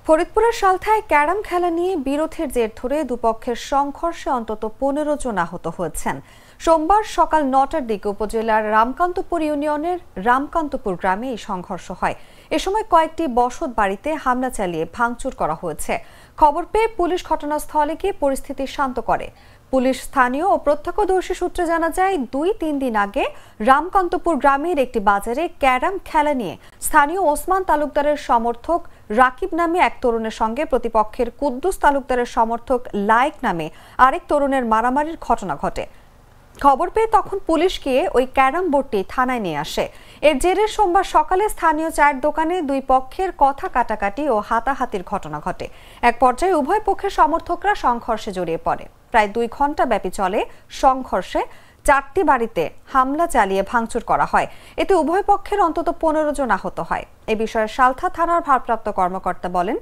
ফরিদপুরের সালথায় ক্যারাম খেলা নিয়ে বিরোধের জের ধরে দুপক্ষের সংঘর্ষে অন্তত ১৫ জন আহত হয়েছেন। সোমবার সকাল ৯টার দিকে উপজেলার রামকান্তপুর ইউনিয়নের রামকান্তপুর গ্রামে এই সংঘর্ষ হয়। এ সময় কয়েকটি বসত বাড়িতে হামলা চালিয়ে ভাঙচুর করা হয়েছে। খবর পেয়ে পুলিশ ঘটনাস্থলে গিয়ে পরিস্থিতি শান্ত করে। পুলিশ, স্থানীয় ও প্রত্যক্ষদর্শী সূত্রে জানা যায়, ২-৩ দিন আগে রামকান্তপুর গ্রামের একটি বাজারে ক্যারাম খেলা নিয়ে স্থানীয় ওসমান তালুকদারের সমর্থক রাকিব নামে এক তরুণের সঙ্গে প্রতিপক্ষের কুদ্দুস তালুকদারের সমর্থক লায়েক নামে আরেক তরুণের মারামারির ঘটনা ঘটে। খবর পেয়ে তখন পুলিশ গিয়ে ওই ক্যারাম বোর্ডটি থানায় নিয়ে আসে। এর জেরে সোমবার সকালে স্থানীয় চায়ের দোকানে দুই পক্ষের কথা কাটাকাটি ও হাতাহাতির ঘটনা ঘটে। এক পর্যায়ে উভয় পক্ষের সমর্থকরা সংঘর্ষে জড়িয়ে পড়ে। প্রায় ২ ঘন্টা ব্যাপী চলে সংঘর্ষে ৪টি বাড়িতে হামলা চালিয়ে ভাঙচুর করা হয়। এতে উভয় পক্ষের অন্তত ১৫ জন আহত হয়। এ বিষয়ে সালথা থানার ভারপ্রাপ্ত কর্মকর্তা বলেন,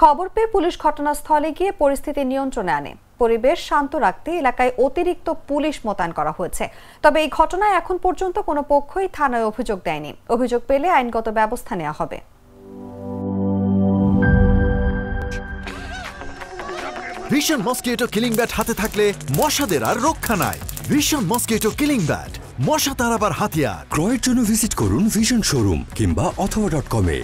খবর পেয়ে পুলিশ ঘটনাস্থলে গিয়ে পরিস্থিতি নিয়ন্ত্রণে আনে। পরিবেশ শান্ত রাখতে এলাকায় অতিরিক্ত পুলিশ মোতায়েন করা হয়েছে। তবে এই ঘটনায় এখন পর্যন্ত কোনো পক্ষই থানায় অভিযোগ দেয়নি। অভিযোগ পেলে আইনগত ব্যবস্থা নেওয়া হবে। ভিশন মসকিটো কিলিং ব্যাট হাতে থাকলে মশাদের আর রক্ষা নাই। ভিশন মসকিটো কিলিং ব্যাট, মশা তাড়াবার হাতিয়ার। ক্রয়ের জন্য ভিজিট করুন ভিশন শোরুম কিংবা অথবা.com-এ।